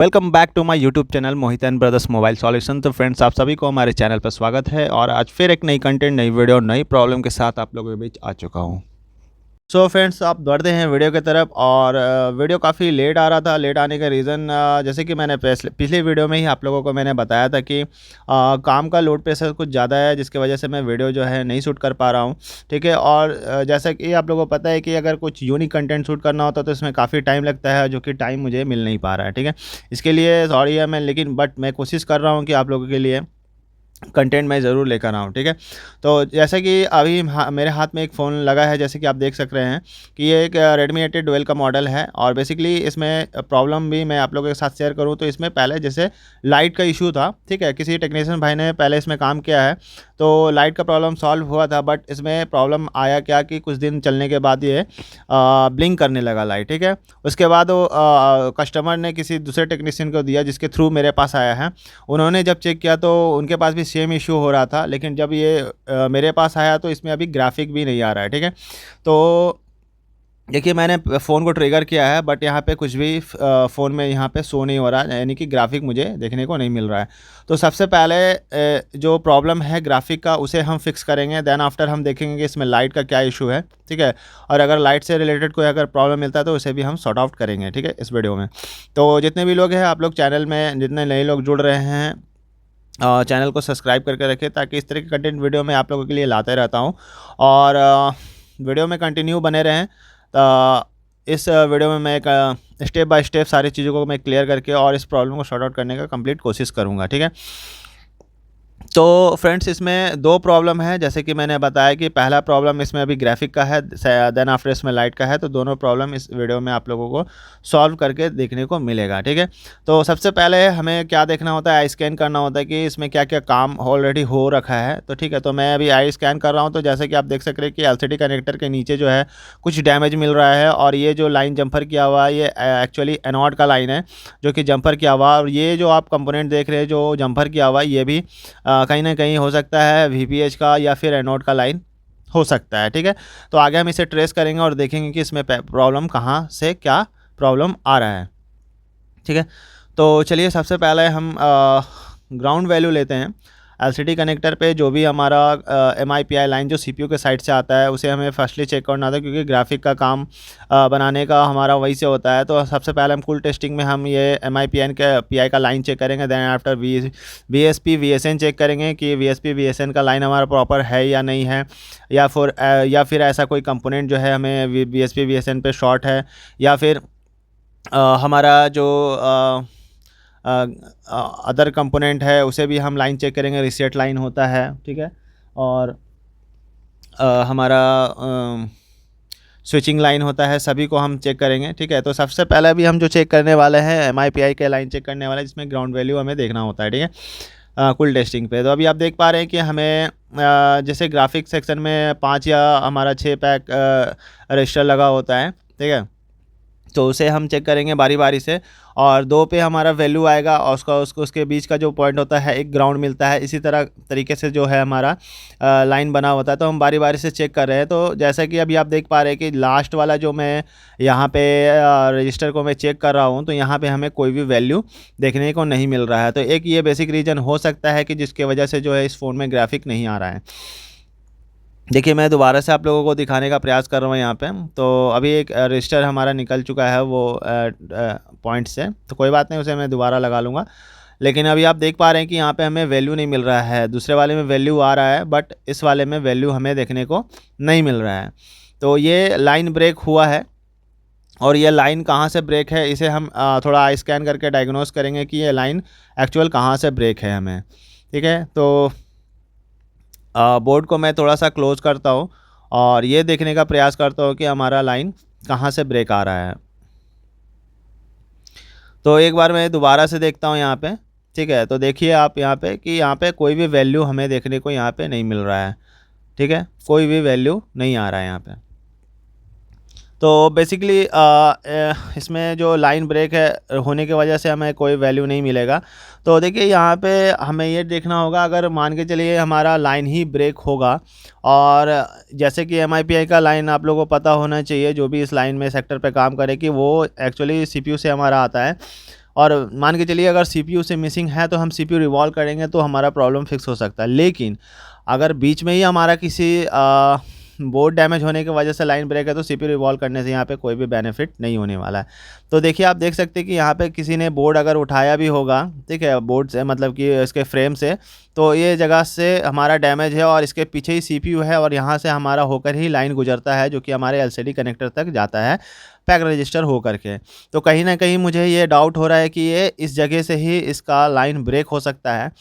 Welcome back to my YouTube channel Mohit and brothers mobile solution. तो friends, आप सभी को हमारे चैनल पर स्वागत है और आज फिर एक नई कंटेंट, नई वीडियो, नई प्रॉब्लम के साथ आप लोगों के बीच आ चुका हूँ। सो फ्रेंड्स, आप बढ़ते हैं वीडियो की तरफ। और वीडियो काफ़ी लेट आ रहा था। लेट आने का रीज़न जैसे कि मैंने पिछले वीडियो में ही आप लोगों को मैंने बताया था कि काम का लोड प्रेशर कुछ ज़्यादा है, जिसकी वजह से मैं वीडियो जो है नहीं शूट कर पा रहा हूँ। ठीक है। और जैसा कि आप लोगों को पता है कि अगर कुछ यूनिक कंटेंट शूट करना होता है तो इसमें काफ़ी टाइम लगता है, जो कि टाइम मुझे मिल नहीं पा रहा है। ठीक है। इसके लिए सॉरी है मैं, लेकिन बट मैं कोशिश कर रहा हूँ कि आप लोगों के लिए कंटेंट मैं ज़रूर लेकर आऊँ। ठीक है। तो जैसे कि अभी मेरे हाथ में एक फ़ोन लगा है, जैसे कि आप देख सक रहे हैं कि ये एक Redmi 8 का मॉडल है। और बेसिकली इसमें प्रॉब्लम भी मैं आप लोगों के साथ शेयर करूँ तो इसमें पहले जैसे लाइट का इशू था। ठीक है। किसी टेक्नीशियन भाई ने पहले इसमें काम किया है तो लाइट का प्रॉब्लम सॉल्व हुआ था। बट इसमें प्रॉब्लम आया क्या कि कुछ दिन चलने के बाद ये ब्लिंक करने लगा लाइट। ठीक है। उसके बाद वो कस्टमर ने किसी दूसरे टेक्नीशियन को दिया, जिसके थ्रू मेरे पास आया है। उन्होंने जब चेक किया तो उनके पास भी सेम इशू हो रहा था, लेकिन जब ये मेरे पास आया तो इसमें अभी ग्राफिक भी नहीं आ रहा है। ठीक है। तो देखिए, मैंने फ़ोन को ट्रिगर किया है बट यहाँ पे कुछ भी फ़ोन में यहाँ पे शो नहीं हो रहा है, यानी कि ग्राफिक मुझे देखने को नहीं मिल रहा है। तो सबसे पहले जो प्रॉब्लम है ग्राफिक का, उसे हम फिक्स करेंगे। देन आफ्टर हम देखेंगे कि इसमें लाइट का क्या इशू है। ठीक है। और अगर लाइट से रिलेटेड कोई अगर प्रॉब्लम मिलता है तो उसे भी हम सॉर्ट आउट करेंगे। ठीक है, इस वीडियो में। तो जितने भी लोग हैं, आप लोग चैनल में जितने नए लोग जुड़ रहे हैं, चैनल को सब्सक्राइब करके रखें, ताकि इस तरह के कंटेंट वीडियो मैं आप लोगों के लिए लाते रहता हूँ। और वीडियो में कंटिन्यू बने रहें। इस वीडियो में मैं एक स्टेप बाय स्टेप सारी चीज़ों को मैं क्लियर करके और इस प्रॉब्लम को सॉर्ट आउट करने का कंप्लीट कोशिश करूँगा। ठीक है। तो फ्रेंड्स, इसमें दो प्रॉब्लम है, जैसे कि मैंने बताया कि पहला प्रॉब्लम इसमें अभी ग्राफिक का है, देन आफ्टर इसमें लाइट का है। तो दोनों प्रॉब्लम इस वीडियो में आप लोगों को सॉल्व करके देखने को मिलेगा। ठीक है। तो सबसे पहले हमें क्या देखना होता है, आई स्कैन करना होता है कि इसमें क्या क्या काम ऑलरेडी हो रखा है। तो ठीक है, तो मैं अभी आई स्कैन कर रहा हूँ। तो जैसे कि आप देख सक रहे हैं कि LCD कनेक्टर के नीचे जो है कुछ डैमेज मिल रहा है। और ये जो लाइन जंपर किया हुआ है, ये एक्चुअली एनोड का लाइन है जो कि जंपर किया हुआ है। और ये जो आप कंपोनेंट देख रहे हैं जो जंपर किया हुआ है, ये भी कहीं ना कहीं हो सकता है VPH का या फिर एनोड का लाइन हो सकता है। ठीक है। तो आगे हम इसे ट्रेस करेंगे और देखेंगे कि इसमें प्रॉब्लम कहाँ से क्या प्रॉब्लम आ रहा है। ठीक है। तो चलिए, सबसे पहले हम ग्राउंड वैल्यू लेते हैं। LCD कनेक्टर पे जो भी हमारा MIPI लाइन जो CPU के साइड से आता है, उसे हमें फर्स्टली चेक करना था, क्योंकि ग्राफिक का काम बनाने का हमारा वही से होता है। तो सबसे पहले हम कुल टेस्टिंग में हम ये MIPI का लाइन चेक करेंगे। Then after VSP VSN check करेंगे कि VSP VSN का लाइन हमारा प्रॉपर है या नहीं है, या फिर ऐसा कोई कंपोनेंट जो है हमें VSP VSN पे शॉर्ट है, या फिर हमारा जो अदर कंपोनेंट है उसे भी हम लाइन चेक करेंगे, रीसेट लाइन होता है। ठीक है। और हमारा स्विचिंग लाइन होता है, सभी को हम चेक करेंगे। ठीक है। तो सबसे पहले भी हम जो चेक करने वाले हैं MIPI के लाइन चेक करने वाले हैं, जिसमें ग्राउंड वैल्यू हमें देखना होता है। ठीक है। कुल टेस्टिंग पे तो अभी आप देख पा रहे हैं कि हमें जैसे ग्राफिक सेक्शन में 5 या हमारा 6 पैक रजिस्टर लगा होता है। ठीक है। तो उसे हम चेक करेंगे बारी बारी से। और 2 पे हमारा वैल्यू आएगा और उसके बीच का जो पॉइंट होता है एक ग्राउंड मिलता है। इसी तरीके से जो है हमारा लाइन बना होता है। तो हम बारी बारी से चेक कर रहे हैं। तो जैसा कि अभी आप देख पा रहे हैं कि लास्ट वाला जो मैं यहाँ पे रजिस्टर को मैं चेक कर रहा हूँ, तो यहाँ पे हमें कोई भी वैल्यू देखने को नहीं मिल रहा है। तो एक ये बेसिक रीज़न हो सकता है कि जिसके वजह से जो है इस फ़ोन में ग्राफिक नहीं आ रहा है। देखिए, मैं दोबारा से आप लोगों को दिखाने का प्रयास कर रहा हूँ यहाँ पे। तो अभी एक रजिस्टर हमारा निकल चुका है वो पॉइंट से, तो कोई बात नहीं, उसे मैं दोबारा लगा लूँगा। लेकिन अभी आप देख पा रहे हैं कि यहाँ पे हमें वैल्यू नहीं मिल रहा है। दूसरे वाले में वैल्यू आ रहा है बट इस वाले में वैल्यू हमें देखने को नहीं मिल रहा है। तो ये लाइन ब्रेक हुआ है। और ये लाइन कहाँ से ब्रेक है, इसे हम थोड़ा आई स्कैन करके डायग्नोस करेंगे कि ये लाइन एक्चुअल कहाँ से ब्रेक है हमें। ठीक है। तो बोर्ड को मैं थोड़ा सा क्लोज करता हूँ और ये देखने का प्रयास करता हूँ कि हमारा लाइन कहाँ से ब्रेक आ रहा है। तो एक बार मैं दोबारा से देखता हूँ यहाँ पे। ठीक है। तो देखिए आप यहाँ पे कि यहाँ पे कोई भी वैल्यू हमें देखने को यहाँ पे नहीं मिल रहा है। ठीक है। कोई भी वैल्यू नहीं आ रहा है यहाँ पे। तो बेसिकली इसमें जो लाइन ब्रेक है होने की वजह से हमें कोई वैल्यू नहीं मिलेगा। तो देखिए, यहाँ पे हमें ये देखना होगा, अगर मान के चलिए हमारा लाइन ही ब्रेक होगा, और जैसे कि MIPI का लाइन आप लोगों को पता होना चाहिए, जो भी इस लाइन में सेक्टर पे काम करे, कि वो एक्चुअली CPU से हमारा आता है। और मान के चलिए अगर CPU से मिसिंग है तो हम CPU रिवॉल्व करेंगे तो हमारा प्रॉब्लम फिक्स हो सकता है। लेकिन अगर बीच में ही हमारा किसी बोर्ड डैमेज होने की वजह से लाइन ब्रेक है तो CPU रिवॉल्व करने से यहाँ पे कोई भी बेनिफिट नहीं होने वाला है। तो देखिए आप देख सकते हैं कि यहाँ पे किसी ने बोर्ड अगर उठाया भी होगा, ठीक है, बोर्ड से मतलब कि इसके फ्रेम से, तो ये जगह से हमारा डैमेज है और इसके पीछे ही CPU है और यहाँ से हमारा होकर ही लाइन गुजरता है जो कि हमारे LCD कनेक्टर तक जाता है पैक रजिस्टर हो करके। तो कहीं ना कहीं मुझे ये डाउट हो रहा है कि ये इस जगह से ही इसका लाइन ब्रेक हो सकता है।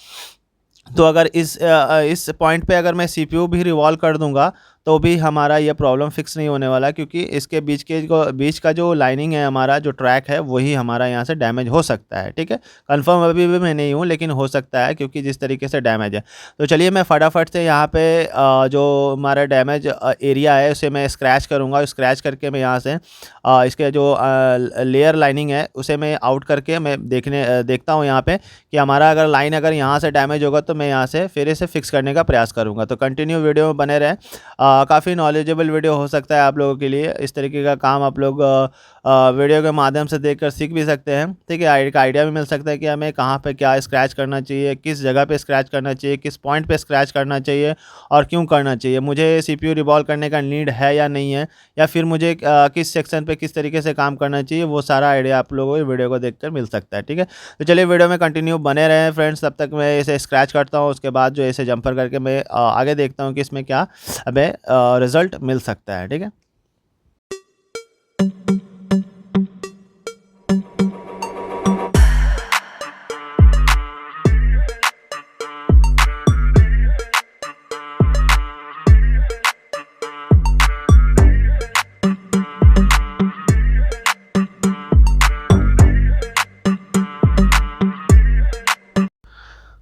तो अगर इस पॉइंट पे अगर मैं CPU भी रिवॉल्व कर दूंगा तो भी हमारा ये प्रॉब्लम फिक्स नहीं होने वाला, क्योंकि इसके बीच का जो लाइनिंग है, हमारा जो ट्रैक है, वही हमारा यहाँ से डैमेज हो सकता है। ठीक है, कंफर्म अभी भी मैं नहीं हूँ लेकिन हो सकता है क्योंकि जिस तरीके से डैमेज है। तो चलिए मैं फटाफट से यहाँ पे जो हमारा डैमेज एरिया है उसे मैं स्क्रैच करूँगा। स्क्रैच करके मैं यहाँ से इसके जो लेयर लाइनिंग है उसे मैं आउट करके मैं देखता हूँ यहाँ पे कि हमारा अगर लाइन अगर यहाँ से डैमेज होगा तो मैं यहाँ से फिर इसे फिक्स करने का प्रयास करूँगा। तो कंटिन्यू वीडियो में बने रहें, काफ़ी नॉलेजेबल वीडियो हो सकता है आप लोगों के लिए। इस तरीके का काम आप लोग वीडियो के माध्यम से देखकर सीख भी सकते हैं। ठीक है, एक आइडिया भी मिल सकता है कि हमें कहाँ पे क्या स्क्रैच करना चाहिए, किस जगह पे स्क्रैच करना चाहिए, किस पॉइंट पे स्क्रैच करना चाहिए और क्यों करना चाहिए, मुझे CPU रिवॉल्व करने का नीड है या नहीं है, या फिर मुझे किस सेक्शन पे किस तरीके से काम करना चाहिए, वो सारा आइडिया आप लोगों को वीडियो को देखकर मिल सकता है। ठीक है, तो चलिए वीडियो में कंटिन्यू बने रहें फ्रेंड्स। तब तक मैं इसे स्क्रैच करता हूँ, उसके बाद जो इसे जंपर करके मैं आगे देखता हूँ कि इसमें क्या हमें रिजल्ट मिल सकता है। ठीक है,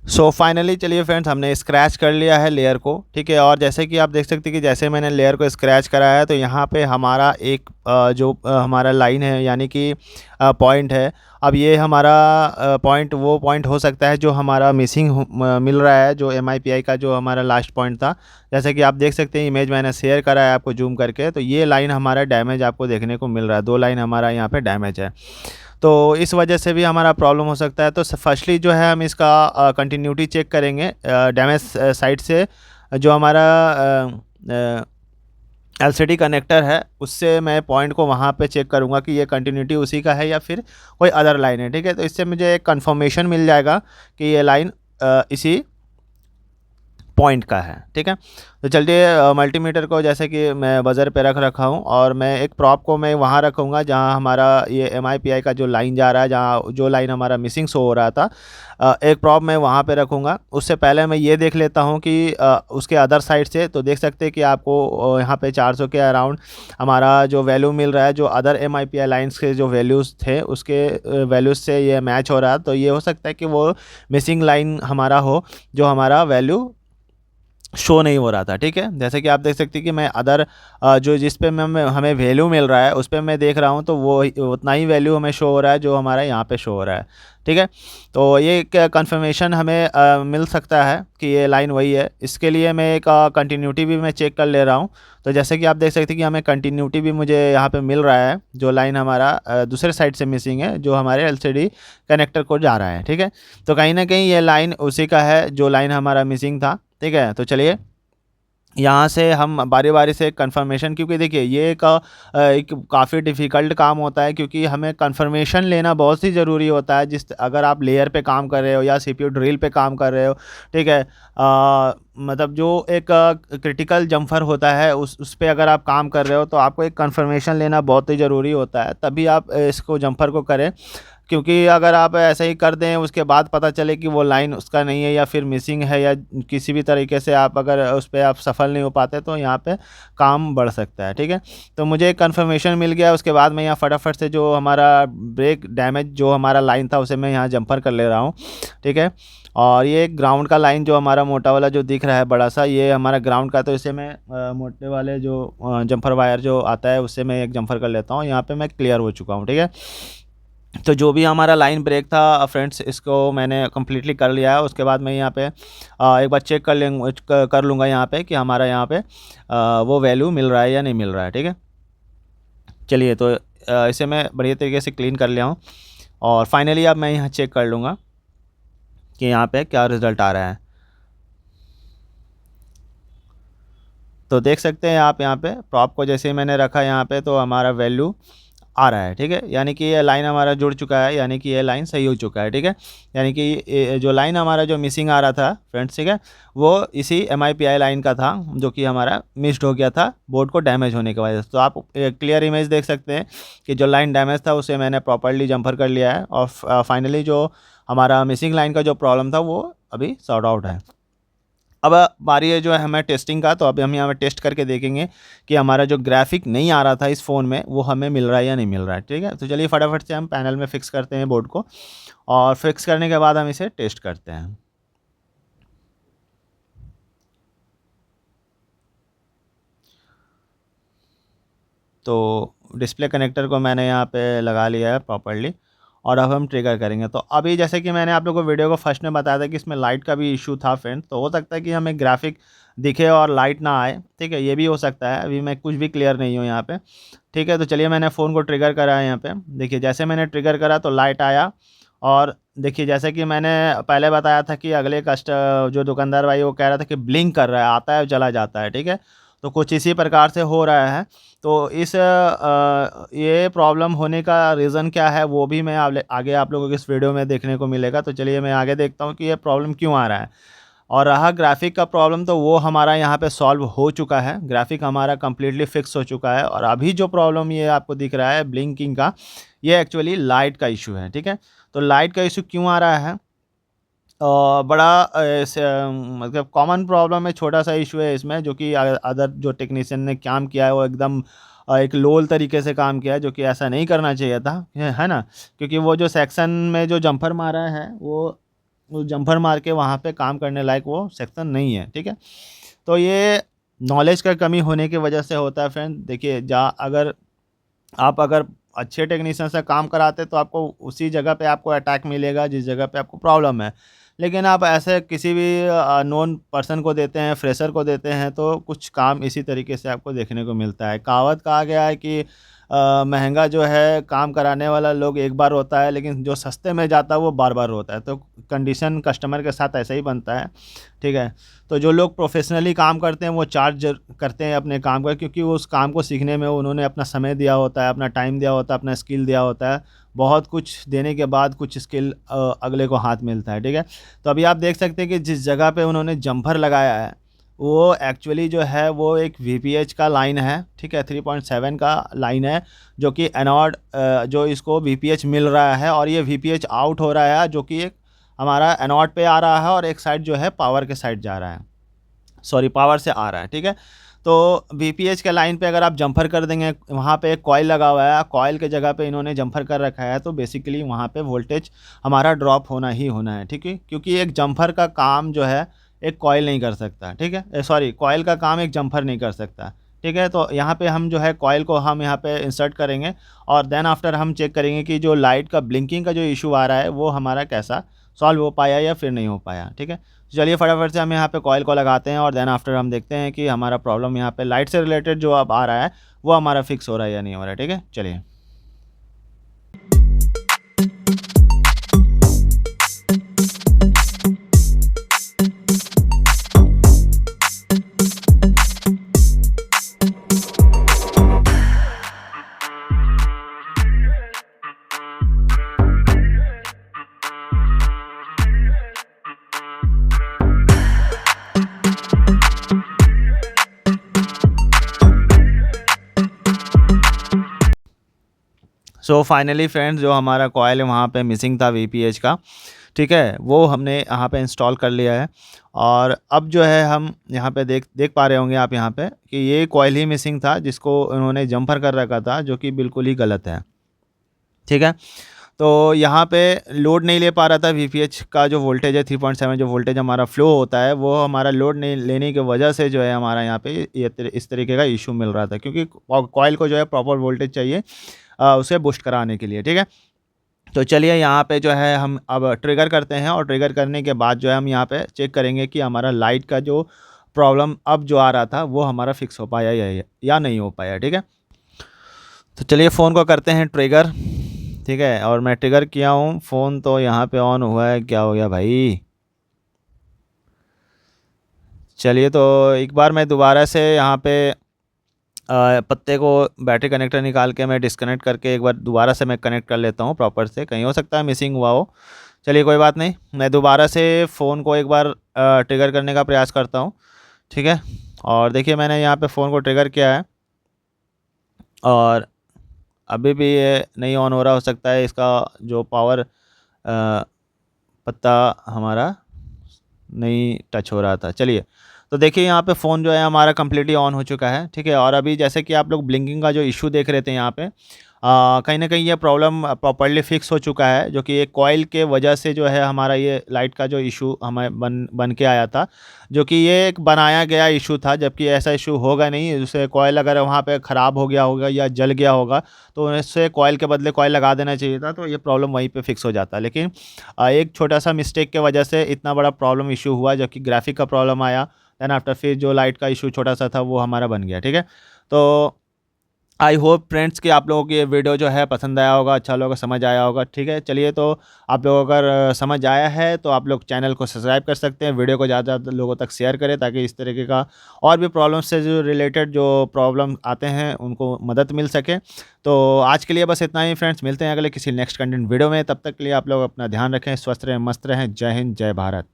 सो फाइनली चलिए फ्रेंड्स, हमने स्क्रैच कर लिया है लेयर को। ठीक है, और जैसे कि आप देख सकते हैं कि जैसे मैंने लेयर को स्क्रैच करा है तो यहाँ पे हमारा एक जो हमारा लाइन है यानी कि पॉइंट है, अब ये हमारा पॉइंट वो पॉइंट हो सकता है जो हमारा मिसिंग मिल रहा है, जो MIPI का जो हमारा लास्ट पॉइंट था। जैसे कि आप देख सकते हैं, इमेज मैंने शेयर करा है आपको जूम करके, तो ये लाइन हमारा डैमेज आपको देखने को मिल रहा है। 2 लाइन हमारा यहाँ पे डैमेज है, तो इस वजह से भी हमारा प्रॉब्लम हो सकता है। तो फर्स्टली जो है हम इसका कंटिन्यूटी चेक करेंगे डैमेज साइड से। जो हमारा LCD कनेक्टर है उससे मैं पॉइंट को वहाँ पे चेक करूँगा कि ये कंटिन्यूटी उसी का है या फिर कोई अदर लाइन है। ठीक है, तो इससे मुझे एक कंफर्मेशन मिल जाएगा कि ये लाइन इसी पॉइंट का है। ठीक है, तो चलिए मल्टीमीटर को जैसे कि मैं बजर पे रख रखा हूँ और मैं एक प्रॉप को मैं वहाँ रखूँगा जहाँ हमारा ये MIPI का जो लाइन जा रहा है, जहाँ जो लाइन हमारा मिसिंग शो हो रहा था, एक प्रॉप मैं वहाँ पे रखूँगा। उससे पहले मैं ये देख लेता हूँ कि उसके अदर साइड से, तो देख सकते हैं कि आपको यहाँ पे 400 के अराउंड हमारा जो वैल्यू मिल रहा है, जो अदर MIPI लाइन्स के जो वैल्यूज़ थे उसके वैल्यूज़ से ये मैच हो रहा है। तो ये हो सकता है कि वो मिसिंग लाइन हमारा हो जो हमारा वैल्यू शो नहीं हो रहा था। ठीक है, जैसे कि आप देख सकते हैं कि मैं अदर जो जिस पे मैं हमें वैल्यू मिल रहा है उस पर मैं देख रहा हूँ, तो वो उतना ही वैल्यू हमें शो हो रहा है जो हमारा यहाँ पे शो हो रहा है। ठीक है, तो ये एक कंफर्मेशन हमें मिल सकता है कि ये लाइन वही है। इसके लिए मैं एक कंटिन्यूटी भी मैं चेक कर ले रहा हूँ। तो जैसे कि आप देख सकते हैं कि हमें कंटिन्यूटी भी मुझे यहाँ पे मिल रहा है, जो लाइन हमारा दूसरे साइड से मिसिंग है, जो हमारे LCD कनेक्टर को जा रहा है। ठीक है, तो कहीं ना कहीं ये लाइन उसी का है जो लाइन हमारा मिसिंग था। ठीक है, तो चलिए यहाँ से हम बारी बारी से कंफर्मेशन, क्योंकि देखिए ये एक काफ़ी डिफ़िकल्ट काम होता है, क्योंकि हमें कंफर्मेशन लेना बहुत ही ज़रूरी होता है। अगर आप लेयर पे काम कर रहे हो या CPU ड्रिल पे काम कर रहे हो, ठीक है, मतलब जो एक क्रिटिकल जम्फर होता है उस पे अगर आप काम कर रहे हो तो आपको एक कंफर्मेशन लेना बहुत ही ज़रूरी होता है, तभी आप इसको जम्फर को करें। क्योंकि अगर आप ऐसे ही कर दें उसके बाद पता चले कि वो लाइन उसका नहीं है या फिर मिसिंग है, या किसी भी तरीके से आप अगर उस पर आप सफल नहीं हो पाते, तो यहाँ पे काम बढ़ सकता है। ठीक है, तो मुझे एक कंफर्मेशन मिल गया। उसके बाद मैं यहाँ फटाफट से जो हमारा ब्रेक डैमेज जो हमारा लाइन था उसे मैं यहाँ जंपर कर ले रहा हूँ। ठीक है, और ये ग्राउंड का लाइन जो हमारा मोटा वाला जो दिख रहा है बड़ा सा, ये हमारा ग्राउंड का, तो इसे मैं मोटे वाले जो जंपर वायर जो आता है उससे मैं एक जंपर कर लेता हूँ। यहाँ पे मैं क्लियर हो चुका हूँ। ठीक है, तो जो भी हमारा लाइन ब्रेक था फ्रेंड्स, इसको मैंने कम्प्लीटली कर लिया है। उसके बाद मैं यहाँ पे एक बार चेक कर लूँगा यहाँ पे कि हमारा यहाँ पे वो वैल्यू मिल रहा है या नहीं मिल रहा है। ठीक है, चलिए तो इसे मैं बढ़िया तरीके से क्लीन कर लिया हूँ। और फाइनली अब मैं यहाँ चेक कर लूँगा कि यहाँ पे क्या रिज़ल्ट आ रहा है। तो देख सकते हैं आप यहाँ पे प्रॉप को जैसे ही मैंने रखा यहाँ पे तो हमारा वैल्यू आ रहा है, ठीक है। यानी कि ये लाइन हमारा जुड़ चुका है, यानी कि ये लाइन सही हो चुका है, ठीक है। यानी कि जो लाइन हमारा जो मिसिंग आ रहा था फ्रेंड्स, ठीक है, वो इसी MIPI लाइन का था जो कि हमारा मिस्ड हो गया था बोर्ड को डैमेज होने की वजह से। तो आप क्लियर इमेज देख सकते हैं कि जो लाइन डैमेज था उसे मैंने प्रॉपरली जम्पर कर लिया है और फाइनली जो हमारा मिसिंग लाइन का जो प्रॉब्लम था वो अभी सॉर्ट आउट है। अब बारी है जो है हमें टेस्टिंग का, तो अभी हम यहाँ पे टेस्ट करके देखेंगे कि हमारा जो ग्राफिक नहीं आ रहा था इस फ़ोन में वो हमें मिल रहा है या नहीं मिल रहा है, ठीक है। तो चलिए फटाफट से हम पैनल में फ़िक्स करते हैं बोर्ड को और फिक्स करने के बाद हम इसे टेस्ट करते हैं। तो डिस्प्ले कनेक्टर को मैंने यहाँ पे लगा लिया है प्रॉपर्ली और अब हम ट्रिगर करेंगे। तो अभी जैसे कि मैंने आप लोगों को वीडियो को फर्स्ट में बताया था कि इसमें लाइट का भी इशू था फ्रेंड, तो हो सकता है कि हमें ग्राफिक दिखे और लाइट ना आए, ठीक है, ये भी हो सकता है। अभी मैं कुछ भी क्लियर नहीं हूँ यहाँ पे, ठीक है। तो चलिए मैंने फ़ोन को ट्रिगर करा है यहाँ पे, देखिए जैसे मैंने ट्रिगर करा तो लाइट आया और देखिए जैसे कि मैंने पहले बताया था कि अगले जो दुकानदार भाई वो कह रहा था कि ब्लिंक कर रहा है, आता है चला जाता है, ठीक है। तो कुछ इसी प्रकार से हो रहा है। तो ये प्रॉब्लम होने का रीज़न क्या है वो भी मैं आगे आप लोगों को इस वीडियो में देखने को मिलेगा। तो चलिए मैं आगे देखता हूँ कि ये प्रॉब्लम क्यों आ रहा है। और रहा ग्राफिक का प्रॉब्लम तो वो हमारा यहाँ पे सॉल्व हो चुका है, ग्राफिक हमारा कम्प्लीटली फिक्स हो चुका है। और अभी जो प्रॉब्लम ये आपको दिख रहा है ब्लिंकिंग का, ये एक्चुअली लाइट का इशू है, ठीक है। तो लाइट का इशू क्यों आ रहा है? बड़ा मतलब कॉमन प्रॉब्लम है, छोटा-सा इश्यू है इसमें जो कि अदर जो टेक्नीशियन ने काम किया है वो एकदम एक लोल तरीके से काम किया है, जो कि ऐसा नहीं करना चाहिए था, है ना? क्योंकि वो जो सेक्शन में जो जम्पर मारा है वो जम्पर मार के वहाँ पे काम करने लायक वो सेक्शन नहीं है, ठीक है? तो ये नॉलेज का कमी होने की वजह से होता है फ्रेंड। देखिए अगर अच्छे टेक्नीशियन से काम कराते तो आपको उसी जगह पे आपको अटैक मिलेगा जिस जगह पे आपको प्रॉब्लम है। लेकिन आप ऐसे किसी भी नोन पर्सन को देते हैं, फ्रेशर को देते हैं तो कुछ काम इसी तरीके से आपको देखने को मिलता है। कहावत कहा गया है कि महँगा जो है काम कराने वाला लोग एक बार होता है, लेकिन जो सस्ते में जाता है वो बार-बार होता है। तो कंडीशन कस्टमर के साथ ऐसा ही बनता है, ठीक है। तो जो लोग प्रोफ़ेशनली काम करते हैं वो चार्ज करते हैं अपने काम का, क्योंकि वो उस काम को सीखने में उन्होंने अपना समय दिया होता है, अपना टाइम दिया होता है, अपना स्किल दिया होता है। बहुत कुछ देने के बाद कुछ स्किल अगले को हाथ मिलता है, ठीक है। तो अभी आप देख सकते हैं कि जिस जगह पे उन्होंने जम्पर लगाया है वो एक्चुअली जो है वो एक VPH का लाइन है, ठीक है, 3.7 का लाइन है जो कि एनोड जो इसको VPH मिल रहा है और ये VPH आउट हो रहा है जो कि एक हमारा एनोड पे आ रहा है और एक साइड जो है पावर के साइड जा रहा है, सॉरी पावर से आ रहा है, ठीक है। तो VPH के लाइन पे अगर आप जम्पर कर देंगे, वहाँ पे एक कॉइल लगा हुआ है, कॉइल के जगह पे इन्होंने जम्पर कर रखा है, तो बेसिकली वहाँ पे वोल्टेज हमारा ड्रॉप होना ही होना है, ठीक है। क्योंकि एक जम्पर का काम जो है एक कॉइल नहीं कर सकता, ठीक है, सॉरी कॉइल का काम एक जम्पर नहीं कर सकता, ठीक है। तो यहाँ पे हम जो है कॉइल को हम यहाँ पे इंसर्ट करेंगे और देन आफ्टर हम चेक करेंगे कि जो लाइट का ब्लिंकिंग का जो इशू आ रहा है वो हमारा कैसा सॉल्व हो पाया या फिर नहीं हो पाया, ठीक है। चलिए फटाफट से हम यहाँ पे कॉइल को लगाते हैं और देन आफ्टर हम देखते हैं कि हमारा प्रॉब्लम यहाँ पे लाइट से रिलेटेड जो अब आ रहा है वो हमारा फिक्स हो रहा है या नहीं हो रहा है, ठीक है। चलिए सो फाइनली फ्रेंड्स जो हमारा कॉइल वहाँ पे मिसिंग था VPH का, ठीक है, वो हमने यहाँ पे इंस्टॉल कर लिया है। और अब जो है हम यहाँ पे देख पा रहे होंगे आप यहाँ पे कि ये कॉइल ही मिसिंग था जिसको उन्होंने जम्पर कर रखा था, जो कि बिल्कुल ही गलत है, ठीक है। तो यहाँ पे लोड नहीं ले पा रहा था VPH का जो वोल्टेज है 3.7 जो वोल्टेज हमारा फ़्लो होता है वो हमारा लोड नहीं लेने की वजह से जो है हमारा यहाँ पे इस तरीके का इशू मिल रहा था, क्योंकि कॉइल को जो है प्रॉपर वोल्टेज चाहिए उसे बूस्ट कराने के लिए, ठीक है। तो चलिए यहाँ पे जो है हम अब ट्रिगर करते हैं और ट्रिगर करने के बाद जो है हम यहाँ पे चेक करेंगे कि हमारा लाइट का जो प्रॉब्लम अब जो आ रहा था वो हमारा फिक्स हो पाया या नहीं हो पाया, ठीक है। तो चलिए फ़ोन को करते हैं ट्रिगर। ठीक है, और मैं ट्रिगर किया हूँ, फ़ोन तो यहाँ पे ऑन हुआ है, क्या हो गया भाई। चलिए तो एक बार मैं दोबारा से यहाँ पे पत्ते को बैटरी कनेक्टर निकाल के मैं डिस्कनेक्ट करके एक बार दोबारा से मैं कनेक्ट कर लेता हूँ प्रॉपर से, कहीं हो सकता है मिसिंग हुआ हो। चलिए कोई बात नहीं, मैं दोबारा से फ़ोन को एक बार ट्रिगर करने का प्रयास करता हूँ। ठीक है, और देखिए मैंने यहाँ पे फ़ोन को ट्रिगर किया है और अभी भी ये नहीं ऑन हो रहा, हो सकता है इसका जो पावर पत्ता हमारा नहीं टच हो रहा था। चलिए तो देखिए यहाँ पे फ़ोन जो है हमारा कम्प्लीटली ऑन हो चुका है। ठीक है, और अभी जैसे कि आप लोग ब्लिंकिंग का जो इशू देख रहे थे यहाँ पे, कहीं ना कहीं ये प्रॉब्लम प्रॉपर्ली फिक्स हो चुका है, जो कि एक कॉइल के वजह से जो है हमारा ये लाइट का जो इशू हमें बन के आया था, जो कि ये एक बनाया गया इशू था, जबकि ऐसा इशू होगा नहीं। जैसे कॉइल अगर वहाँ पे ख़राब हो गया होगा या जल गया होगा तो उससे कॉइल के बदले कॉइल लगा देना चाहिए था, तो ये प्रॉब्लम वहीं पे फिक्स हो जाता। लेकिन एक छोटा सा मिस्टेक के वजह से इतना बड़ा प्रॉब्लम इशू हुआ, जो कि ग्राफिक का प्रॉब्लम आया। देन आफ्टर फिर जो लाइट का इशू छोटा सा था वो हमारा बन गया। ठीक है, तो आई होप फ्रेंड्स कि आप लोगों की ये वीडियो जो है पसंद आया होगा, अच्छा लोगों को समझ आया होगा। ठीक है, चलिए तो आप लोगों को अगर समझ आया है तो आप लोग चैनल को सब्सक्राइब कर सकते हैं, वीडियो को ज़्यादा लोगों तक शेयर करें, ताकि इस तरीके का और भी प्रॉब्लम से जो रिलेटेड जो प्रॉब्लम आते हैं उनको मदद मिल सके। तो आज के लिए बस इतना ही फ्रेंड्स, मिलते हैं अगले किसी नेक्स्ट कंटेंट वीडियो में। तब तक के लिए आप लोग अपना ध्यान रखें, स्वस्थ रहें, मस्त रहें। जय हिंद, जय भारत।